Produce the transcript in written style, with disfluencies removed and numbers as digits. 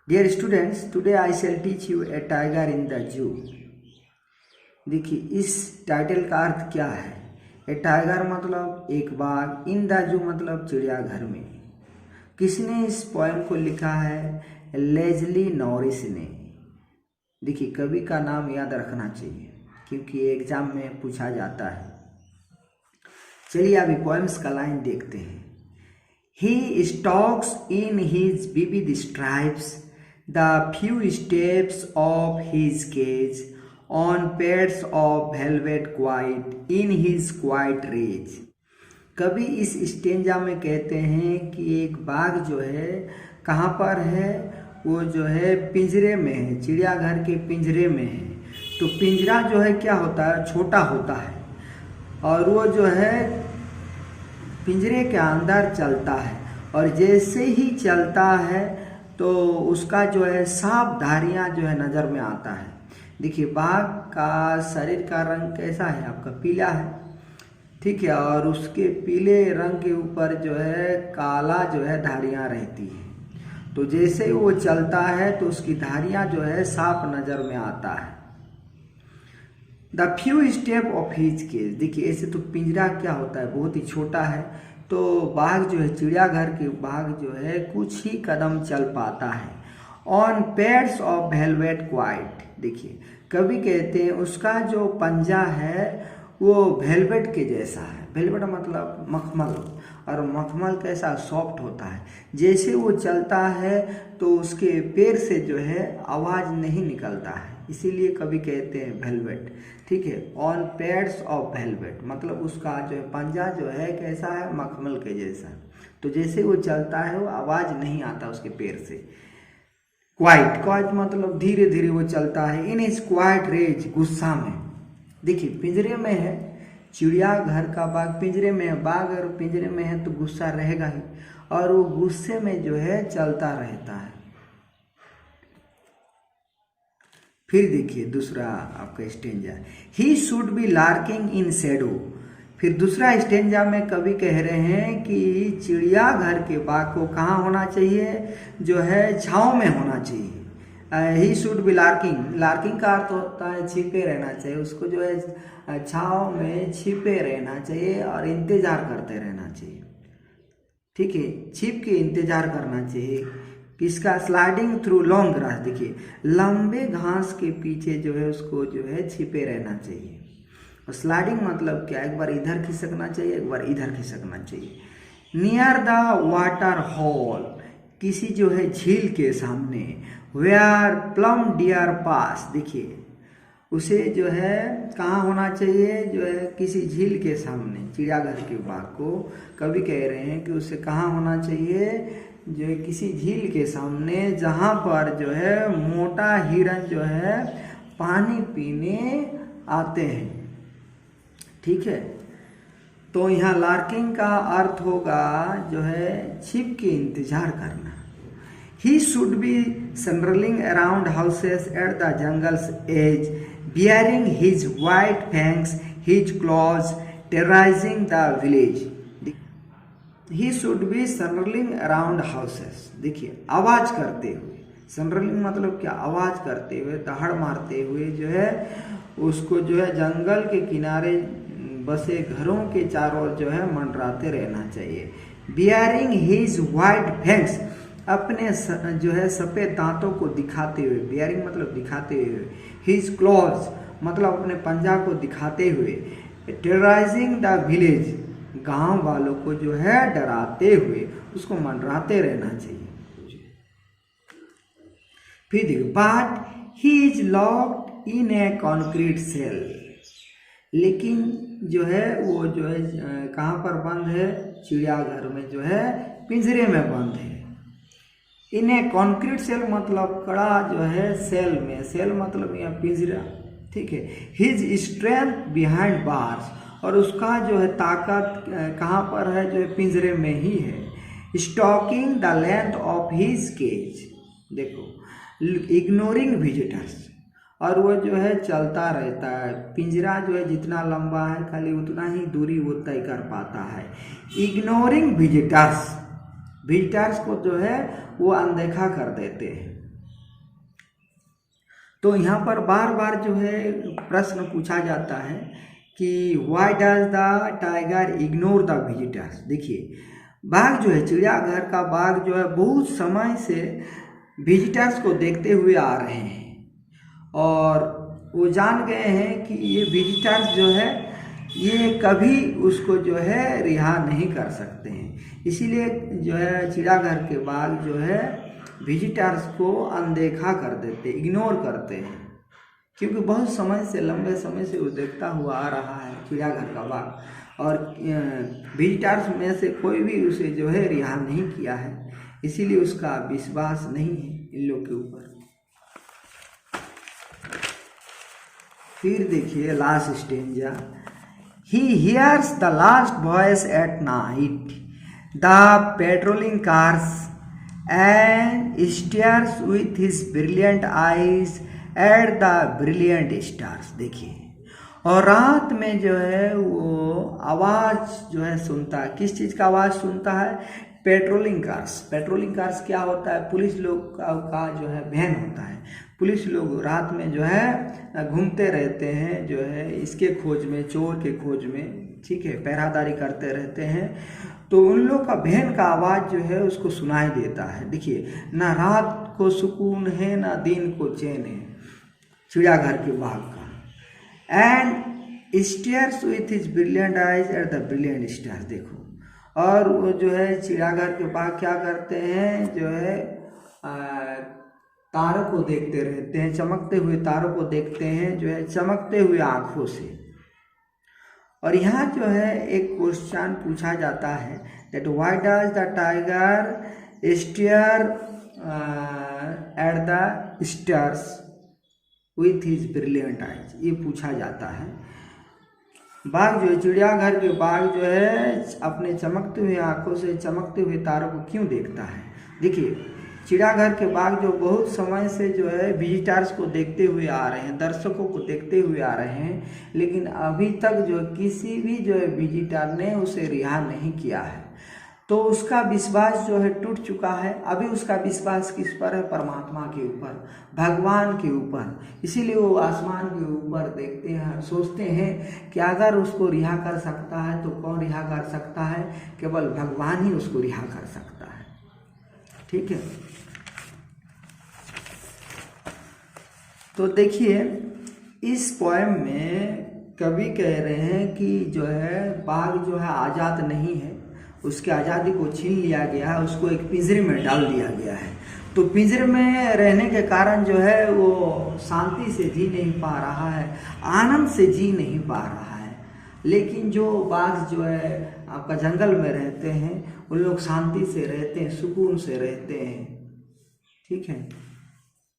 Dear students, today I shall teach you a tiger in the zoo. देखिए इस title का अर्थ क्या है। ए टाइगर मतलब एक बाघ, इन द जू मतलब चिड़ियाघर में। किसने इस पोएम को लिखा है? लेजली नॉरिस ने। देखिए कवि का नाम याद रखना चाहिए क्योंकि एग्जाम में पूछा जाता है। चलिए अभी पोएम्स का लाइन देखते हैं। He stalks in his vivid stripes the few steps of his cage on pads of velvet quiet in his quiet rage। कवि इस स्टेंजा में कहते हैं कि एक बाघ जो है कहाँ पर है? वो जो है पिंजरे में है, चिड़ियाघर के पिंजरे में है। तो पिंजरा जो है क्या होता है? छोटा होता है और वो जो है पिंजरे के अंदर चलता है और जैसे ही चलता है तो उसका जो है साफ धारियाँ जो है नज़र में आता है। देखिए बाघ का शरीर का रंग कैसा है? आपका पीला है, ठीक है, और उसके पीले रंग के ऊपर जो है काला जो है धारियाँ रहती है। तो जैसे वो चलता है तो उसकी धारियाँ जो है साफ नज़र में आता है। The few step of his cage. देखिए ऐसे तो पिंजरा क्या होता है? बहुत ही छोटा है। तो बाघ जो है चिड़ियाघर के बाघ जो है कुछ ही कदम चल पाता है। On pads of velvet quite. देखिए कवि कहते हैं उसका जो पंजा है वो वेलवेट के जैसा है। वेलवेट मतलब मखमल, और मखमल कैसा? सॉफ्ट होता है। जैसे वो चलता है तो उसके पैर से जो है आवाज़ नहीं निकलता है, इसीलिए कभी कहते हैं वेलवेट, ठीक है। ऑन पैड्स ऑफ वेलवेट मतलब उसका जो है पंजा जो है कैसा है? मखमल के जैसा। तो जैसे वो चलता है वो आवाज़ नहीं आता उसके पैर से। क्वाइट, क्वाइट मतलब धीरे धीरे वो चलता है। इन इज क्वाइट रेज, गुस्सा में। देखिए पिंजरे में है, चिड़ियाघर का बाघ पिंजरे में है। बाघ अगर पिंजरे में है तो गुस्सा रहेगा ही, और वो गुस्से में जो है चलता रहता है। फिर देखिए दूसरा आपका stanza, he should be lurking in shadow. फिर दूसरा स्टेंजा में कवि कह रहे हैं कि चिड़ियाघर के बाघ को कहाँ होना चाहिए? जो है छाँव में होना चाहिए। ही शुड बी लार्किंग, लार्किंग का अर्थ होता है छिपे रहना चाहिए। उसको जो है छाँव में छिपे रहना चाहिए और इंतजार करते रहना चाहिए, ठीक है। छिप के इंतजार करना चाहिए। किसका? Sliding through long grass. देखिए लंबे घास के पीछे जो है उसको जो है छिपे रहना चाहिए। और स्लाइडिंग मतलब क्या? एक बार इधर खिसकना चाहिए, एक बार इधर खिसकना चाहिए। नियर द वाटर हॉल, किसी जो है झील के सामने। वेयर प्लम डियर पास। देखिए उसे जो है कहाँ होना चाहिए? जो है किसी झील के सामने। चिड़ियाघर के बाघ को कवि कह रहे हैं कि उसे कहाँ होना चाहिए? जो है किसी झील के सामने जहाँ पर जो है मोटा हिरन जो है पानी पीने आते हैं, ठीक है। तो यहाँ लार्किंग का अर्थ होगा जो है छिप के इंतजार करना। He should be strolling around houses at the jungle's edge, bearing his white fangs, his claws, terrorizing the village. He should be strolling around houses. देखिए आवाज करते हुए, स्ट्रोलिंग मतलब क्या? आवाज करते हुए, दहाड़ मारते हुए जो है उसको जो है जंगल के किनारे बसे घरों के चारों ओर जो है मंडराते रहना चाहिए। Bearing his white fangs, अपने जो है सफ़ेद दांतों को दिखाते हुए। बियरिंग मतलब दिखाते हुए। हिज क्लॉज मतलब अपने पंजा को दिखाते हुए। टेरराइजिंग द विलेज, गांव वालों को जो है डराते हुए उसको मंडराते रहना चाहिए। फिर देखो, but he is locked in a concrete cell. लेकिन जो है वो जो है कहाँ पर बंद है? चिड़ियाघर में जो है पिंजरे में बंद है। इन ए कॉन्क्रीट सेल मतलब कड़ा जो है सेल में। सेल मतलब यहाँ पिंजरा, ठीक है। हिज स्ट्रेंथ बिहाइंड बार्स, और उसका जो है ताकत कहाँ पर है? जो है पिंजरे में ही है। Stalking the length of his cage. देखो इग्नोरिंग विजिटर्स, और वो जो है चलता रहता है। पिंजरा जो है जितना लंबा है खाली उतना ही दूरी वो तय कर पाता है। इग्नोरिंग विजिटर्स, विजिटर्स को जो है वो अनदेखा कर देते हैं। तो यहाँ पर बार बार जो है प्रश्न पूछा जाता है कि why does the tiger ignore the visitors. देखिए बाघ जो है, चिड़ियाघर का बाघ जो है बहुत समय से विजिटर्स को देखते हुए आ रहे हैं और वो जान गए हैं कि ये विजिटर्स जो है ये कभी उसको जो है रिहा नहीं कर सकते हैं। इसीलिए जो है चिड़ियाघर के बाघ जो है विजिटर्स को अनदेखा कर देते, इग्नोर करते हैं, क्योंकि बहुत समय से, लंबे समय से वो देखता हुआ आ रहा है चिड़ियाघर का बाघ और विजिटर्स में से कोई भी उसे जो है रिहा नहीं किया है, इसीलिए उसका विश्वास नहीं है इन लोग के ऊपर। फिर देखिए last stanza, he hears the last voice at night, the patrolling cars and stares with his brilliant eyes at the brilliant stars। देखिए और रात में जो है वो आवाज़ जो है सुनता है, किस चीज़ का आवाज़ सुनता है? Patrolling cars. पेट्रोलिंग कार्स क्या होता है? पुलिस लोग का जो है वैन होता है। पुलिस लोग रात में जो है घूमते रहते हैं, जो है इसके खोज में, चोर के खोज में, ठीक है, पहरादारी करते रहते हैं। तो उन लोग का वैन का आवाज़ जो है उसको सुनाई देता है। देखिए ना रात को सुकून है ना दिन को चैन है चिड़ियाघर के बाघ का। And stairs with his brilliant eyes at the brilliant stars. देखो और वो जो है चिड़ियाघर के बाघ क्या करते हैं, जो है तारों को देखते रहते हैं, चमकते हुए तारों को देखते हैं, जो है चमकते हुए आँखों से। और यहाँ जो है एक क्वेश्चन पूछा जाता है that why does the tiger stare at the stars with his brilliant eyes, ये पूछा जाता है। बाघ जो है, चिड़ियाघर के बाघ जो है अपने चमकते हुए आँखों से चमकते हुए तारों को क्यों देखता है? देखिए चिड़ियाघर के बाघ जो बहुत समय से जो है विजिटर्स को देखते हुए आ रहे हैं, दर्शकों को देखते हुए आ रहे हैं, लेकिन अभी तक जो किसी भी जो है विजिटर ने उसे रिहा नहीं किया है, तो उसका विश्वास जो है टूट चुका है। अभी उसका विश्वास किस पर है? परमात्मा के ऊपर, भगवान के ऊपर। इसीलिए वो आसमान के ऊपर देखते हैं, सोचते हैं कि अगर उसको रिहा कर सकता है तो कौन रिहा कर सकता है? केवल भगवान ही उसको रिहा कर सकता है। ठीक है, तो देखिए इस पोएम में कवि कह रहे हैं कि जो है बाघ जो है आज़ाद नहीं है, उसकी आज़ादी को छीन लिया गया है, उसको एक पिंजरे में डाल दिया गया है। तो पिंजरे में रहने के कारण जो है वो शांति से जी नहीं पा रहा है, आनंद से जी नहीं पा रहा है। लेकिन जो बाघ जो है आपका जंगल में रहते हैं, उन लोग शांति से रहते हैं, सुकून से रहते हैं। ठीक है।